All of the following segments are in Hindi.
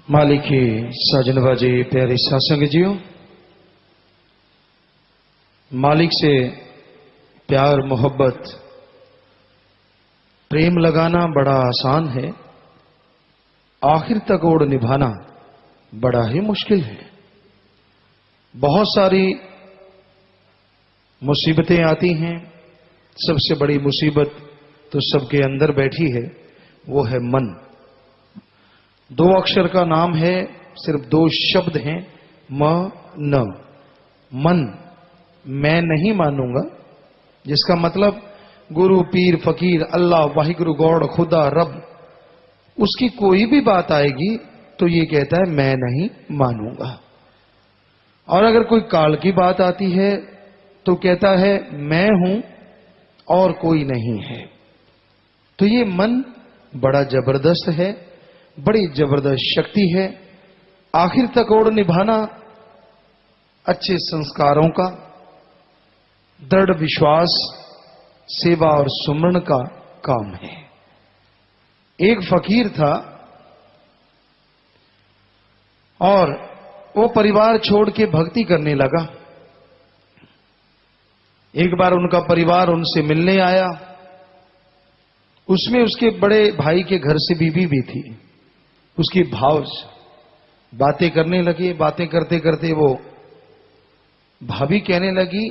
मालिक के साजन बाजे प्यारे सत्संग जियो, मालिक से प्यार मोहब्बत प्रेम लगाना बड़ा आसान है, आखिर तक ओढ़ निभाना बड़ा ही मुश्किल है। बहुत सारी मुसीबतें आती हैं, सबसे बड़ी मुसीबत तो सबके अंदर बैठी है, वो है मन। दो अक्षर का नाम है, सिर्फ दो शब्द हैं, म न। मन मैं नहीं मानूंगा, जिसका मतलब गुरु पीर फकीर अल्लाह वाहिगुरु गौड़ खुदा रब, उसकी कोई भी बात आएगी तो ये कहता है मैं नहीं मानूंगा। और अगर कोई काल की बात आती है तो कहता है मैं हूं और कोई नहीं है। तो ये मन बड़ा जबरदस्त है, बड़ी जबरदस्त शक्ति है। आखिर तक ओढ़ निभाना अच्छे संस्कारों का, दृढ़ विश्वास, सेवा और सुमरण का काम है। एक फकीर था और वो परिवार छोड़ के भक्ति करने लगा। एक बार उनका परिवार उनसे मिलने आया, उसमें उसके बड़े भाई के घर से बीवी भी थी। उसकी भाव बातें करने लगे। बातें करते करते वो भाभी कहने लगी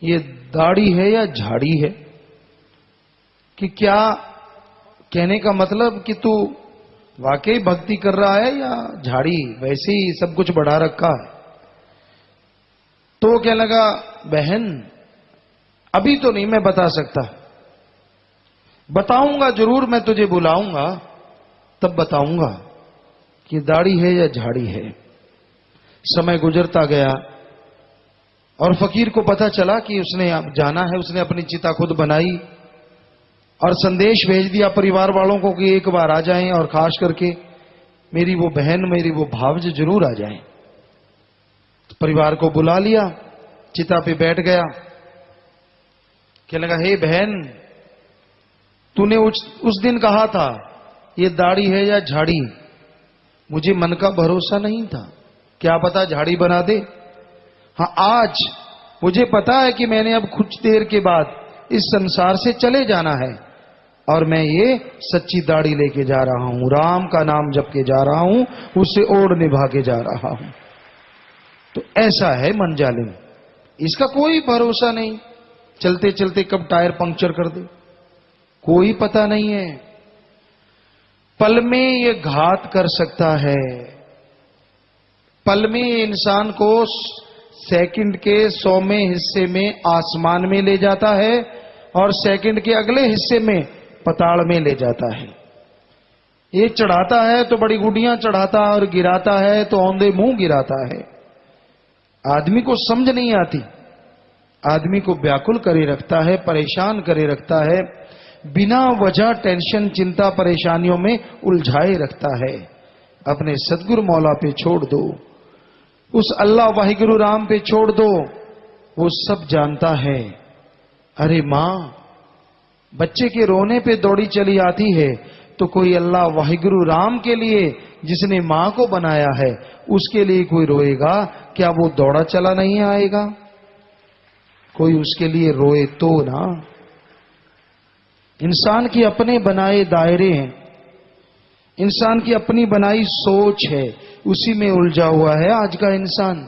ये दाढ़ी है या झाड़ी है, कि क्या कहने का मतलब कि तू वाकई भक्ति कर रहा है या झाड़ी वैसे ही सब कुछ बढ़ा रखा है। तो वो कहने लगा बहन अभी तो नहीं मैं बता सकता, बताऊंगा जरूर, मैं तुझे बुलाऊंगा तब बताऊंगा कि दाढ़ी है या झाड़ी है। समय गुजरता गया और फकीर को पता चला कि उसने जाना है। उसने अपनी चिता खुद बनाई और संदेश भेज दिया परिवार वालों को कि एक बार आ जाएं और खास करके मेरी वो बहन, मेरी वो भावज जरूर आ जाएं। तो परिवार को बुला लिया, चिता पे बैठ गया, कहने लगा हे बहन, तूने उस दिन कहा था ये दाढ़ी है या झाड़ी, मुझे मन का भरोसा नहीं था, क्या पता झाड़ी बना दे। हाँ आज मुझे पता है कि मैंने अब कुछ देर के बाद इस संसार से चले जाना है और मैं ये सच्ची दाढ़ी लेके जा रहा हूं, राम का नाम जप के जा रहा हूं, उसे ओढ़ निभा के जा रहा हूं। तो ऐसा है मन जालिम, इसका कोई भरोसा नहीं, चलते चलते कब टायर पंक्चर कर दे कोई पता नहीं है। पल में ये घात कर सकता है, पल में इंसान को सेकंड के 100वें हिस्से में आसमान में ले जाता है और सेकंड के अगले हिस्से में पताल में ले जाता है। ये चढ़ाता है तो बड़ी गुडियां चढ़ाता है और गिराता है तो औंधे मुंह गिराता है। आदमी को समझ नहीं आती, आदमी को व्याकुल करे रखता है, परेशान करे रखता है, बिना वजह टेंशन चिंता परेशानियों में उलझाए रखता है। अपने सदगुरु मौला पे छोड़ दो, उस अल्लाह वाहिगुरु राम पे छोड़ दो, वो सब जानता है। अरे मां बच्चे के रोने पे दौड़ी चली आती है तो कोई अल्लाह वाहिगुरु राम के लिए जिसने मां को बनाया है उसके लिए कोई रोएगा, क्या वो दौड़ा चला नहीं आएगा? कोई उसके लिए रोए तो ना। इंसान की अपने बनाए दायरे हैं, इंसान की अपनी बनाई सोच है, उसी में उलझा हुआ है आज का इंसान।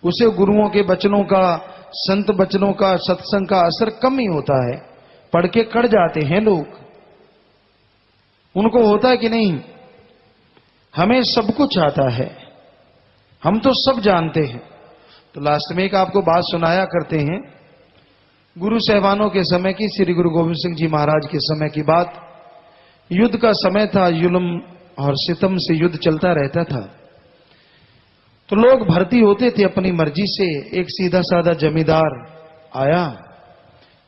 उसे गुरुओं के वचनों का, संत वचनों का, सत्संग का असर कम ही होता है। पढ़ के कड़ जाते हैं लोग, उनको होता है कि नहीं हमें सब कुछ आता है, हम तो सब जानते हैं। तो लास्ट में एक आपको बात सुनाया करते हैं, गुरु साहबानों के समय की, श्री गुरु गोविंद सिंह जी महाराज के समय की बात। युद्ध का समय था, जुल्म और सितम से युद्ध चलता रहता था। तो लोग भर्ती होते थे अपनी मर्जी से। एक सीधा साधा जमींदार आया,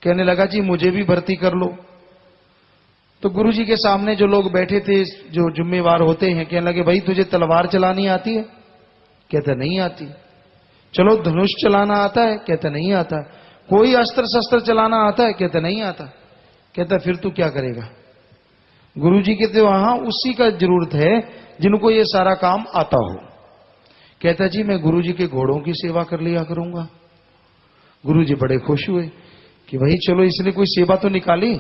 कहने लगा जी मुझे भी भर्ती कर लो। तो गुरु जी के सामने जो लोग बैठे थे, जो जिम्मेवार होते हैं, कहने लगे भाई तुझे तलवार चलानी आती है? कहता नहीं आती। चलो धनुष चलाना आता है? कहता नहीं आता। कोई अस्त्र शस्त्र चलाना आता है? कहता नहीं आता। कहता फिर तू क्या करेगा? गुरुजी कहते वहां उसी का जरूरत है जिनको ये सारा काम आता हो। कहता जी मैं गुरुजी के घोड़ों की सेवा कर लिया करूंगा। गुरुजी बड़े खुश हुए कि भाई चलो इसने कोई सेवा तो निकाली।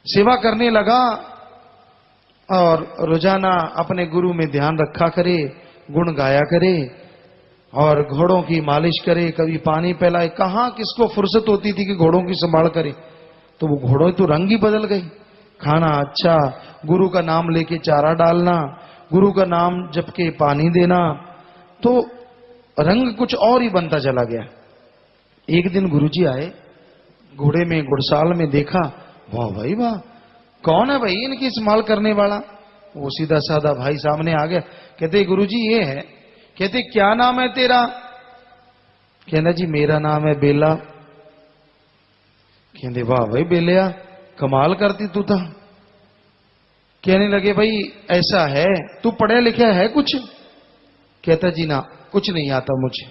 सेवा करने लगा और रोजाना अपने गुरु में ध्यान रखा करे, गुण गाया करे और घोड़ों की मालिश करे, कभी पानी पिलाए। कहां किसको फुर्सत होती थी कि घोड़ों की संभाल करे। तो वो घोड़ों तो रंग ही बदल गई। खाना अच्छा, गुरु का नाम लेके चारा डालना, गुरु का नाम जप के पानी देना, तो रंग कुछ और ही बनता चला गया। एक दिन गुरुजी आए, घोड़े में घुड़साल में देखा, वाह भाई वाह, कौन है भाई इनकी संभाल करने वाला। वो सीधा साधा भाई सामने आ गया। कहते गुरुजी ये है। कहते क्या नाम है तेरा। कहना जी मेरा नाम है बेला। कहते वाह भाई बेलिया, कमाल करती तू था। कहने लगे भाई ऐसा है, तू पढ़े लिखे है कुछ। कहता जी ना कुछ नहीं आता मुझे।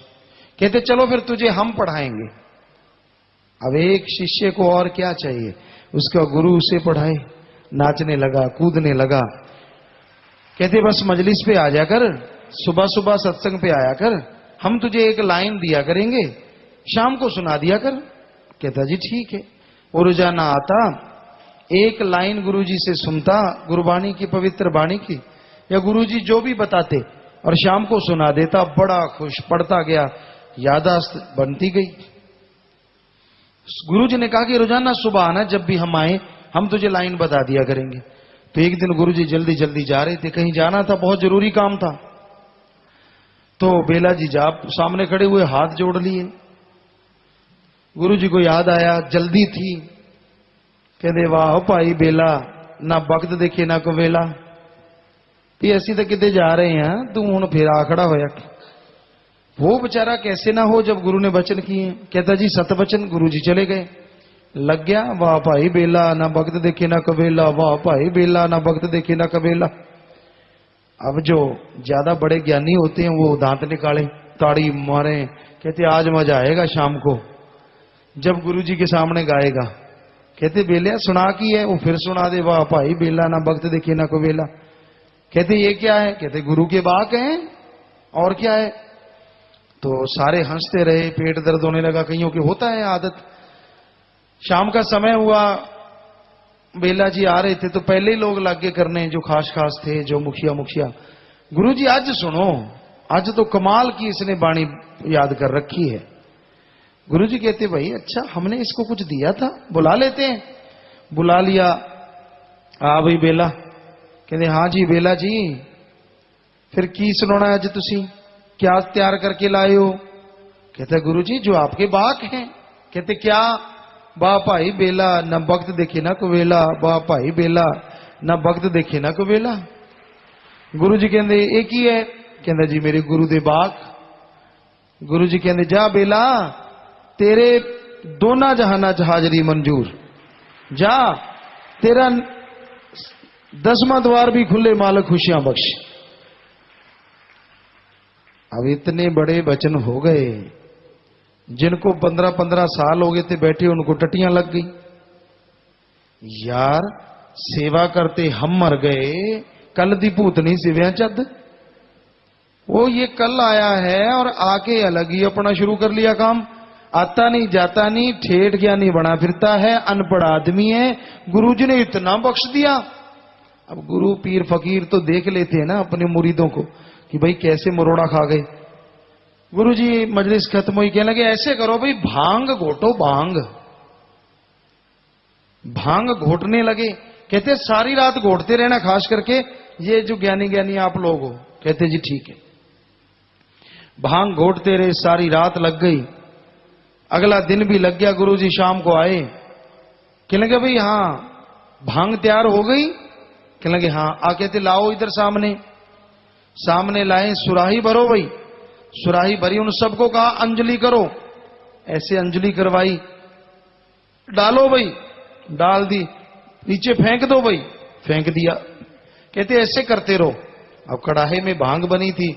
कहते चलो फिर तुझे हम पढ़ाएंगे। अब एक शिष्य को और क्या चाहिए, उसका गुरु उसे पढ़ाए। नाचने लगा, कूदने लगा। कहते बस मजलिस पे आ जाकर, सुबह सुबह सत्संग पे आया कर, हम तुझे एक लाइन दिया करेंगे, शाम को सुना दिया कर। कहता जी ठीक है। वो रोजाना आता, एक लाइन गुरुजी से सुनता, गुरबाणी की पवित्र वाणी की, या गुरुजी जो भी बताते, और शाम को सुना देता। बड़ा खुश, पढ़ता गया, यादाश्त बनती गई। गुरुजी ने कहा कि रोजाना सुबह आना, जब भी हम आए हम तुझे लाइन बता दिया करेंगे। तो एक दिन गुरुजी जल्दी जल्दी जा रहे थे, कहीं जाना था, बहुत जरूरी काम था। तो बेला जी जा सामने खड़े हुए, हाथ जोड़ लिए। गुरुजी को याद आया, जल्दी थी। कहते वाह भाई बेला, ना वक्त देखे ना कवेला, ये ऐसी तो किते जा रहे हैं, तू हूं फिर आखड़ा होया। वो बेचारा कैसे ना हो जब गुरु ने वचन किए। कहता जी सत वचन। गुरुजी चले गए। लग गया वाह भाई बेला, ना वक्त देखे ना कवेला, वाह भाई बेला, ना वक्त देखे ना कवेला। अब जो ज्यादा बड़े ज्ञानी होते हैं वो दांत निकाले, ताड़ी मारे, कहते आज मजा आएगा शाम को जब गुरुजी के सामने गाएगा। कहते बेलिया सुना की है। वो फिर सुना दे, वाह भाई बेला, ना वक्त देखे ना कवेला। कहते ये क्या है। कहते गुरु के बाक हैं, और क्या है। तो सारे हंसते रहे, पेट दर्द होने लगा, कईयों की होता है आदत। शाम का समय हुआ, बेला जी आ रहे थे तो पहले ही लोग लग गए करने, जो खास खास थे, जो मुखिया। गुरुजी आज सुनो, आज तो कमाल की इसने बाणी याद कर रखी है। गुरुजी कहते भाई अच्छा, हमने इसको कुछ दिया था, बुला लेते हैं। बुला लिया। हाँ भाई बेला। कहते हाँ जी बेला जी, फिर की सुनाना अज तुसी, क्या तैयार करके लाए हो। कहते गुरुजी जो आपके बाक हैं। कहते क्या। वाह भाई बेला, न वक्त देखे ना कवेला, वाह भाई बेला, न वक्त देखे ना कवेला। गुरुजी कहते एक ही है। कहते जी मेरे गुरु दे बाक। गुरुजी कहते जा बेला, तेरे दोना जहाना हाजरी मंजूर, जा तेरा 10वां द्वार भी खुले, मालक खुशियां बख्श। अब इतने बड़े वचन हो गए, जिनको 15-15 साल हो गए थे बैठे, उनको टटियां लग गई। यार सेवा करते हम मर गए, कल दी भूतनी सिव्या चद। वो ये कल आया है और आके अलग ही अपना शुरू कर लिया काम। आता नहीं जाता नहीं, ठेठ ज्ञानी बना फिरता है, अनपढ़ आदमी है, गुरुजी ने इतना बख्श दिया। अब गुरु पीर फकीर तो देख लेते हैं ना अपने मुरीदों को कि भाई कैसे मरोड़ा खा गए। गुरुजी मजलिस खत्म हुई, कहने लगे ऐसे करो भाई, भांग घोटो, भांग घोटने लगे। कहते सारी रात घोटते रहना, खास करके ये जो ज्ञानी आप लोग हो। कहते जी ठीक है। भांग घोटते रहे, सारी रात लग गई। अगला दिन भी लग गया। गुरुजी शाम को आए, कहने लगे भाई हाँ भांग तैयार हो गई। कहने लगे हाँ। आ कहते लाओ इधर सामने लाए, सुराही भरो भाई। सुराही भरी, उन सबको कहा अंजलि करो। ऐसे अंजलि करवाई, डालो भाई, डाल दी, नीचे फेंक दो भाई, फेंक दिया। कहते ऐसे करते रहो। अब कड़ाहे में भांग बनी थी,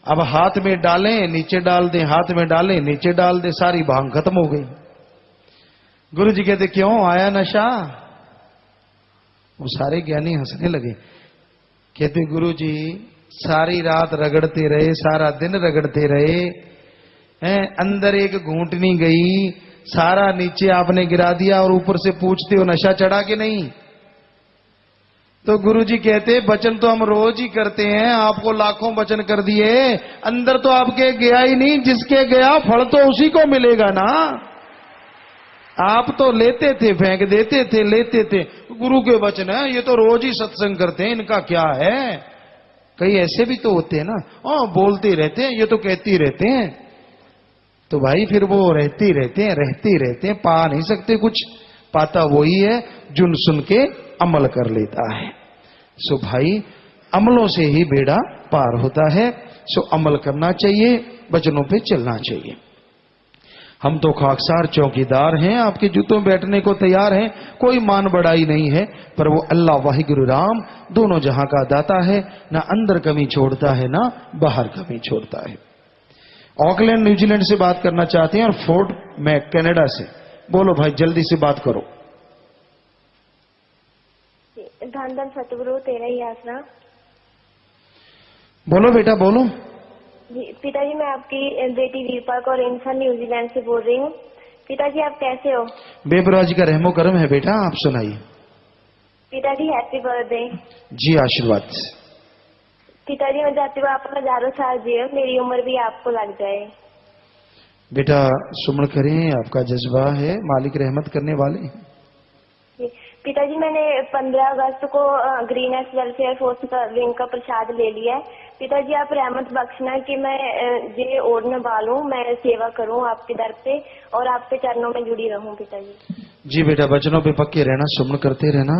अब हाथ में डालें नीचे डाल दें, हाथ में डालें नीचे डाल दें, सारी भांग खत्म हो गई। गुरु जी कहते क्यों आया नशा। वो सारे ज्ञानी हंसने लगे, कहते गुरु जी सारी रात रगड़ते रहे, सारा दिन रगड़ते रहे हैं, अंदर एक घूंटनी गई, सारा नीचे आपने गिरा दिया और ऊपर से पूछते हो नशा चढ़ा के नहीं। तो गुरुजी कहते वचन तो हम रोज ही करते हैं, आपको लाखों वचन कर दिए, अंदर तो आपके गया ही नहीं, जिसके गया फल तो उसी को मिलेगा ना। आप तो लेते थे, फेंक देते थे, लेते थे। गुरु के वचन है, ये तो रोज ही सत्संग करते हैं, इनका क्या है। कई ऐसे भी तो होते हैं ना, बोलते रहते हैं, ये तो कहते ही रहते हैं। तो भाई फिर वो रहते ही रहते हैं, पा नहीं सकते कुछ। पाता वही है जुन सुन के अमल कर लेता है। सो भाई अमलों से ही बेड़ा पार होता है। सो अमल करना चाहिए, वचनों पे चलना चाहिए। हम तो खाकसार चौकीदार हैं, आपके जूतों में बैठने को तैयार हैं, कोई मान बढ़ाई नहीं है। पर वो अल्लाह वाहिगुरु राम दोनों जहां का दाता है, ना अंदर कमी छोड़ता है ना बाहर कमी छोड़ता है। ऑकलैंड न्यूजीलैंड से बात करना चाहते हैं और फोर्ट में कनाडा से। बोलो भाई जल्दी से बात करो। धन धन सतगुरु तेरा ही आसरा। बोलो बेटा बोलो। जी पिताजी, मैं आपकी बेटी वीरपा कौर इंसान न्यूजीलैंड से बोल रही हूँ। पिताजी आप कैसे हो? बेबराज का रहमो करम है बेटा, आप सुनाइए। पिताजी हैप्पी बर्थडे। जी आशीर्वाद। पिताजी मैं चाहती हूँ आप हजारों साल जिए, मेरी उम्र भी आपको लग जाए। बेटा सुमन करें, आपका जज्बा है, मालिक रहमत करने वाले हैं। पिताजी मैंने 15 अगस्त को ग्रीन एक्स वेलफेयर फोर्स का विंग का प्रसाद ले लिया है। पिताजी आप रहमत बख्शना कि मैं ये ओढ़ निभा लूं, मैं सेवा करूं आपके दर पे और आपके चरणों में जुड़ी रहूं। पिताजी जी बेटा वचनों पे पक्के रहना, सुमन करते रहना।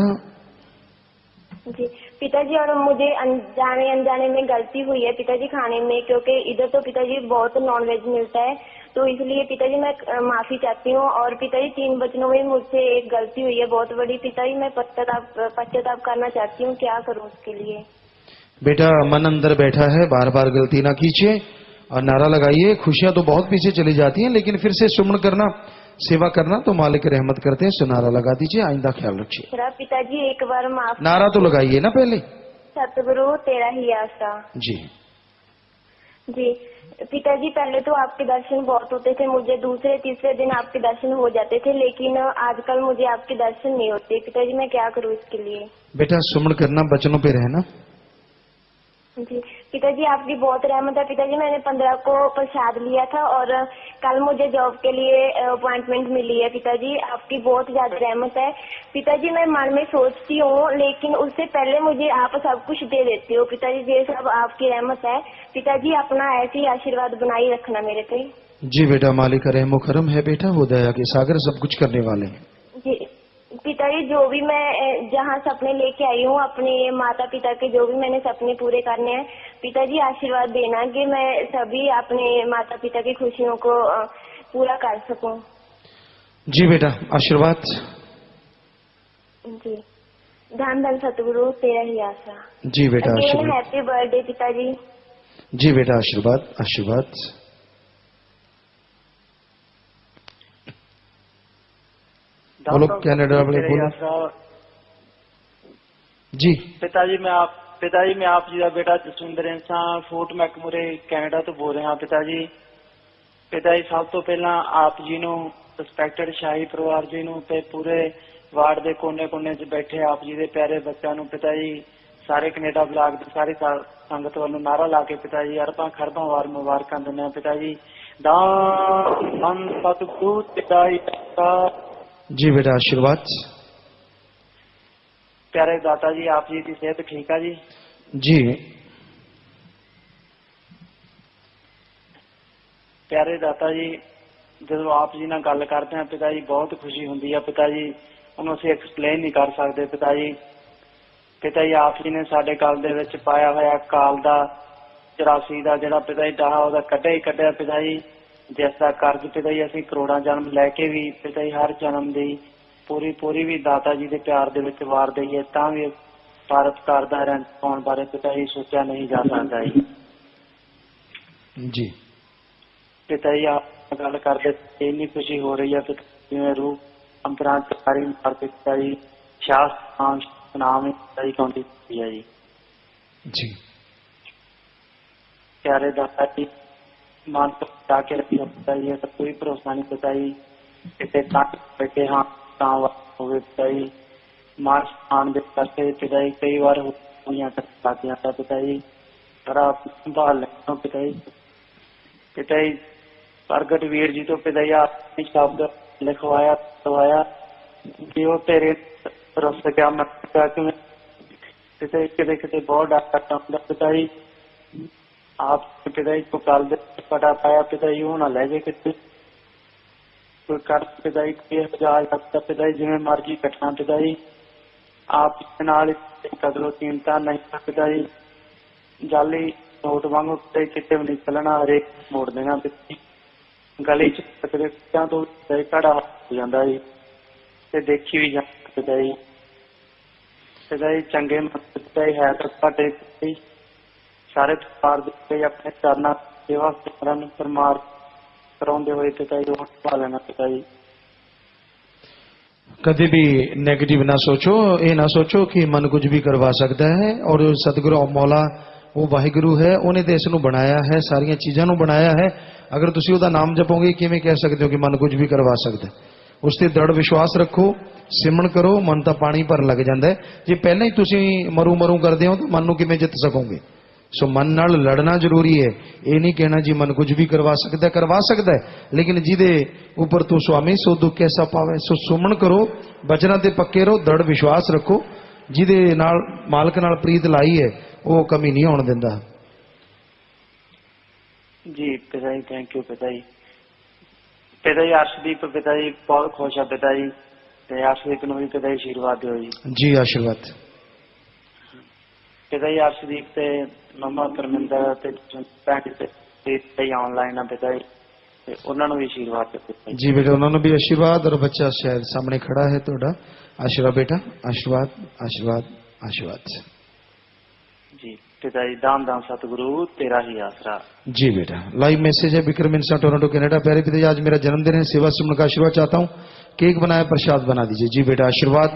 जी पिताजी, और मुझे अनजाने अनजाने में गलती हुई है पिताजी खाने में, क्योंकि इधर तो पिताजी बहुत नॉनवेज मिलता है, तो इसलिए पिताजी मैं माफी चाहती हूँ। और पिताजी 3 वचनों में मुझसे एक गलती हुई है बहुत बड़ी। पिताजी मैं पश्चाताप करना चाहती हूँ, क्या करूँ उसके लिए? बेटा मन अंदर बैठा है, बार बार गलती ना कीजिए और नारा लगाइए। खुशियां तो बहुत पीछे चली जाती हैं, लेकिन फिर से सुमन करना, सेवा करना तो मालिक रहमत करते हैं। सो नारा लगा दीजिए, आइंदा ख्याल रखिए। पिताजी एक बार माफ। नारा तो लगाइए ना पहले। सतगुरु तेरा ही आशा। जी जी पिताजी, पहले तो आपके दर्शन बहुत होते थे, मुझे दूसरे तीसरे दिन आपके दर्शन हो जाते थे, लेकिन आजकल मुझे आपके दर्शन नहीं होते। पिताजी मैं क्या करूँ इसके लिए? बेटा सुमन करना, वचनों पे रहना। जी पिताजी आपकी बहुत रहमत है। पिताजी मैंने 15 को प्रसाद लिया था और कल मुझे जॉब के लिए अपॉइंटमेंट मिली है। पिताजी आपकी बहुत ज्यादा रहमत है। पिताजी मैं मन में सोचती हूँ, लेकिन उससे पहले मुझे आप सब कुछ दे देते हो। पिताजी ये सब आपकी रहमत है। पिताजी अपना ऐसे ही आशीर्वाद बनाई रखना मेरे पे। जी बेटा मालिक रहमो करम है बेटा, वो दया के सागर सब कुछ करने वाले हैं। जी पिताजी, जो भी मैं जहाँ सपने लेके आई हूँ अपने माता पिता के, जो भी मैंने सपने पूरे करने हैं, पिताजी आशीर्वाद देना कि मैं सभी अपने माता पिता की खुशियों को पूरा कर सकूं। जी बेटा आशीर्वाद। जी धन धन सतगुरु तेरा ही आशा। जी बेटा आशीर्वाद। हैप्पी बर्थडे पिताजी। जी बेटा आशीर्वाद आशीर्वाद। बोलो कनाडा वाले बोलो। जी पिताजी मैं आप जी का बेटा जसविंदर इंसान फोर्ट मैकमुरे कैनेडा तो बोल रहा। पिताजी सब तो पहला आप जी ਨੂੰ ਰਿਸਪੈਕਟਡ ਸ਼ਾਹੀ ਪਰਿਵਾਰ ਜੀ ਨੂੰ ਤੇ ਪੂਰੇ ਵਾਰਡ ਦੇ ਕੋਨੇ-ਕੋਨੇ 'ਚ ਬੈਠੇ ਆਪ ਜੀ ਦੇ ਪਿਆਰੇ ਬੱਚਿਆਂ ਨੂੰ ਪਿਤਾਜੀ ਸਾਰੇ ਕੈਨੇਡਾ ਬਲਾਕ ਦੀ ਸਾਰੀ ਸੰਗਤ ਵੱਲੋਂ ਨਾਰਾ ਲਾ ਕੇ ਪਿਤਾਜੀ ਅਰਬਾਂ ਖਰਬਾਂ ਵਾਰ ਮੁਬਾਰਕਾਂ ਦਿੰਦੇ ਆ। ਪਿਤਾਜੀ ਦਾਨ ਸਤਿਗੁਰੂ ਪਿਤਾਜੀ ਦਾ। जी बेटा आशीर्वाद। प्यारे दाता जी आप जी की सेहत ठीक है जी? जी प्यारे दाता जी जो आप जी ना गल करते हैं पिता जी बहुत खुशी होती है। पिता जी उन्होंने असीं एक्सप्लेन नहीं कर सकते। पिता जी आप जी ने साडे गल दे विच पाया होया काल दा 84 का जिहड़ा पिता जी डाहा उहदा कड्ढिया ही कड्ढिया। पिता जी जिसका कर्ज पिता जी असीं करोड़ां जन्म लैके भी पिता जी हर जन्म दी पूरी भी दाता जी के प्यार दे विच वार दईए तां भी परोपकार दा रंग पाउण बारे पिता जी सोचा नहीं जा सकता जी। पिता जी आप गल करते इन्नी खुशी हो रही है। जिवें रूह अंतरांतकारी मार पिता जी शास्त्र सुनाम ही पिता जी काउंटी है जी। जी प्यारे दादा जी मान को बचा के रखिए पिता जी, ऐसा कोई भरोसा नहीं पिता जी, कितने बैठे हाँ हो गए पिता जी, मार्च आने दे करके पिता जी कई बार हुई जाता पिता जी, पर आप संभाल लेना पिता जी। पिता जी प्रगट वीर जी तो पिता जी आपने शब्द लिखवाया करवाया कि वो तेरे भरोसे क्या मत कि पिता जी कितने कितने बहुत डर लगता हूँ पिता जी, आप पिता जी को काल दे पटा पाया पिता जी, वो ना ले जाए कितने कोई कर पिता जी कोई हजार लगता पिता जी, जिम्मे मर्जी कटना पिता जी, आप इसके नाल कदरों कीमता नहीं पिता जी, जाली नोट वांगू पिता जी कितने भी नहीं चलना, हरेक मोड़ देना पिता जी, गली च तो पिता जी घड़ा हो जाता जी, ते देखी भी जाता पिता जी। पिता जी चंगे पिता जी है तो घाटे पिता जी, सारे परिवार के अपने चरना सेवा सिमरन परमार कराते हुए पिता जी वोट पा लेना पिता जी। कभी भी नेगेटिव ना सोचो, ये ना सोचो कि मन कुछ भी करवा सकता है, और सतगुरु मौला वो वाहिगुरु है, ਉਹਨੇ ਤੇ ਇਸ ਨੂੰ ਬਣਾਇਆ ਹੈ, ਸਾਰੀਆਂ ਚੀਜ਼ਾਂ ਨੂੰ ਬਣਾਇਆ ਹੈ। ਅਗਰ ਤੁਸੀਂ ਉਹਦਾ ਨਾਮ ਜਪੋਗੇ ਕਿਵੇਂ ਕਹਿ ਸਕਦੇ ਹੋ ਕਿ ਮਨ ਕੁਝ ਵੀ ਕਰਵਾ ਸਕਦਾ ਹੈ। ਉਸ ਤੇ ਦ੍ਰਿੜ ਵਿਸ਼ਵਾਸ ਰੱਖੋ, ਸਿਮਰਨ ਕਰੋ, ਮਨ ਤਾਂ ਪਾਣੀ ਭਰ ਲੱਗ ਜਾਂਦਾ ਹੈ। ਜੇ ਪਹਿਲਾਂ ਹੀ ਤੁਸੀਂ ਮਰੂ ਮਰੂ ਕਰਦੇ ਹੋ ਤਾਂ ਮਨ ਨੂੰ ਕਿਵੇਂ ਜਿੱਤ ਸਕੋਗੇ। सो मन नाल लड़ना जरूरी है, ये नहीं कहना जी मन कुछ भी करवा सकता है, लेकिन जिदे ऊपर तू स्वामी सो दुख कैसा पावे। सो सुमन करो, बचना ते पक्के रहो, दृढ़ विश्वास रखो, जिदे नाल मालक नाल प्रीत लाई है वो कमी नहीं होने देंदा। जी पिता जी थैंक यू पिता जी। पिता जी अर्शदीप पिता जी बहुत खुश है पिता जी, ते अर्शदीप नूं भी पिता जी आशीर्वाद दिओ जी। जी आशीर्वाद। पिता जी अर्शदीप ते मम्मा परमिंदर ते भैन ते ऑनलाइन है पिता जी, ते उन्हां नूं भी आशीर्वाद दिओ पिता जी। जी बेटा उन्होंने भी आशीर्वाद, और बच्चा शायद सामने खड़ा है थोड़ा आशीर्वाद बेटा, आशीर्वाद आशीर्वाद आशीर्वाद। जी पिता जी दाम दाम सतगुरु तेरा ही आसरा। जी बेटा लाइव मैसेज है विक्रम इंस्टा टोरंटो कनाडा। प्यारे पिता जी आज मेरा जन्मदिन है, सेवा सिमरन का आशीर्वाद चाहता हूँ, केक बनाया प्रसाद बना दीजिए। जी बेटा आशीर्वाद,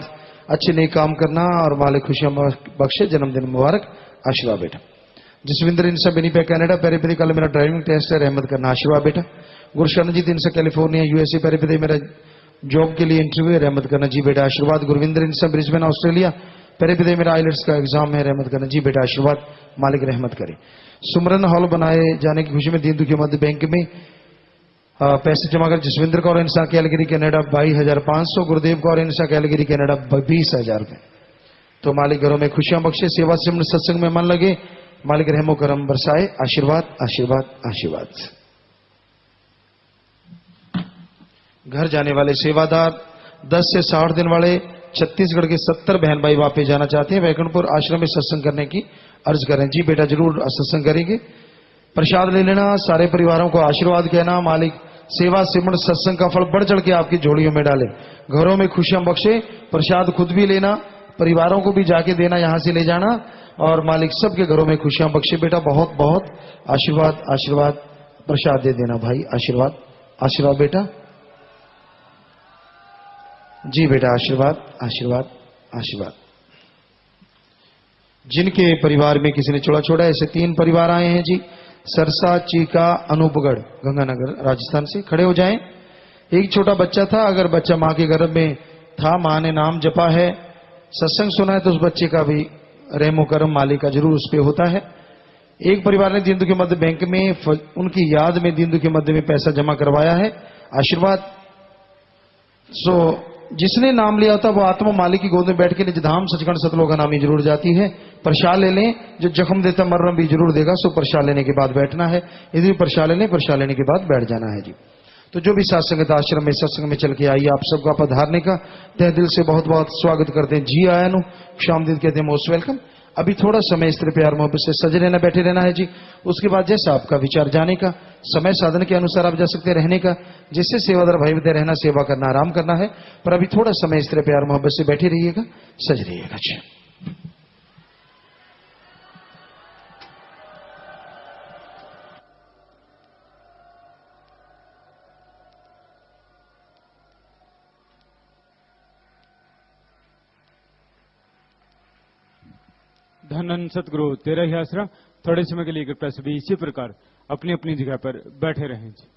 अच्छे नए काम करना और मालिक खुशियां बख्शे, जन्मदिन मुबारक, आशीर्वाद बेटा। जसविंदर इंसा बेनीपे कनाडा। प्यारे पिता कल मेरा ड्राइविंग टेस्ट है, रहमत करना, आशीर्वाद बेटा। गुरशरणजीत इंसा कैलिफोर्निया यूएसए। प्यारे पिता मेरा जॉब के लिए इंटरव्यू है, रहमत करना। जी बेटा आशीर्वाद। गुरविंदर इंसा ब्रिस्बेन ऑस्ट्रेलिया। प्यारे पिता मेरा आइलेट्स का एग्जाम है, रहमत करना। जी बेटा आशीर्वाद, मालिक रहमत करे। सुमरन हॉल बनाए जाने की खुशी में दीन दुखी मध्य बैंक में पैसे जमा कर जसविंदर कौर इंसा कैलगरी कनाडा 22,500। गुरुदेव कौर इंसा कैलगरी कनाडा 20,000 रुपए। तो मालिक घरों में खुशियां बख्शे, सेवा सिमरन सत्संग में मन लगे, मालिक रहमो करम बरसाए, आशीर्वाद आशीर्वाद आशीर्वाद। घर जाने वाले सेवादार 10 से 60 दिन वाले छत्तीसगढ़ के 70 बहन भाई वापस जाना चाहते हैं, वैकुंठपुर आश्रम में सत्संग करने की अर्ज करें। जी बेटा जरूर सत्संग करेंगे, प्रसाद ले लेना, सारे परिवारों को आशीर्वाद कहना, मालिक सेवा सिमरन सत्संग का फल बढ़ चढ़ के आपकी झोलियों में डाले, घरों में खुशियां बख्शे। प्रसाद खुद भी लेना, परिवारों को भी जाके देना, यहां से ले जाना, और मालिक सबके घरों में खुशियां बख्शे। बेटा बहुत बहुत आशीर्वाद आशीर्वाद, प्रसाद दे देना भाई, आशीर्वाद आशीर्वाद बेटा। जी बेटा आशीर्वाद आशीर्वाद आशीर्वाद। जिनके परिवार में किसी ने चोड़ा छोड़ा, ऐसे 3 परिवार आए हैं जी, सरसा, चीका, अनूपगढ़, गंगानगर राजस्थान से। खड़े हो जाएं। एक छोटा बच्चा था, अगर बच्चा मां के गर्भ में था, मां ने नाम जपा है, सत्संग सुना है, तो उस बच्चे का भी रहमो करम मालिक का जरूर उस पर होता है। एक परिवार ने दीन दुखी मध्य बैंक में उनकी याद में दीन दुखी मध्य में पैसा जमा करवाया है, आशीर्वाद। सो जिसने नाम लिया होता वो आत्मा मालिक की गोद में बैठ के निज धाम सचखंड सतलोक नामी जरूर जाती है। प्रसाद ले लें, जो जख्म देता मरना भी जरूर देगा। सो प्रसाद लेने के बाद बैठना है, यदि प्रसाद ले लें, प्रसाद लेने के बाद बैठ जाना है जी। तो जो भी सत्संग आश्रम में सत्संग में चल के आइए, आप सबका पधारने का तहे दिल से बहुत बहुत स्वागत करते हैं। जी आया नु शामदीद कहते हैं मोस्ट वेलकम। अभी थोड़ा समय इस तरह प्यार मोहब्बत से सजे रहना, बैठे रहना है जी। उसके बाद जैसा आपका विचार जाने का, समय साधन के अनुसार आप जा सकते हैं, रहने का, जिससे सेवादार भाई बहन रहना, सेवा करना, आराम करना है। पर अभी थोड़ा समय इस तरह प्यार मोहब्बत से बैठे रहिएगा, सज रहिएगा जी। धन सतगुरु तेरा ही आसरा। थोड़े समय के लिए कृपया सभी इसी प्रकार अपनी अपनी जगह पर बैठे रहें जी।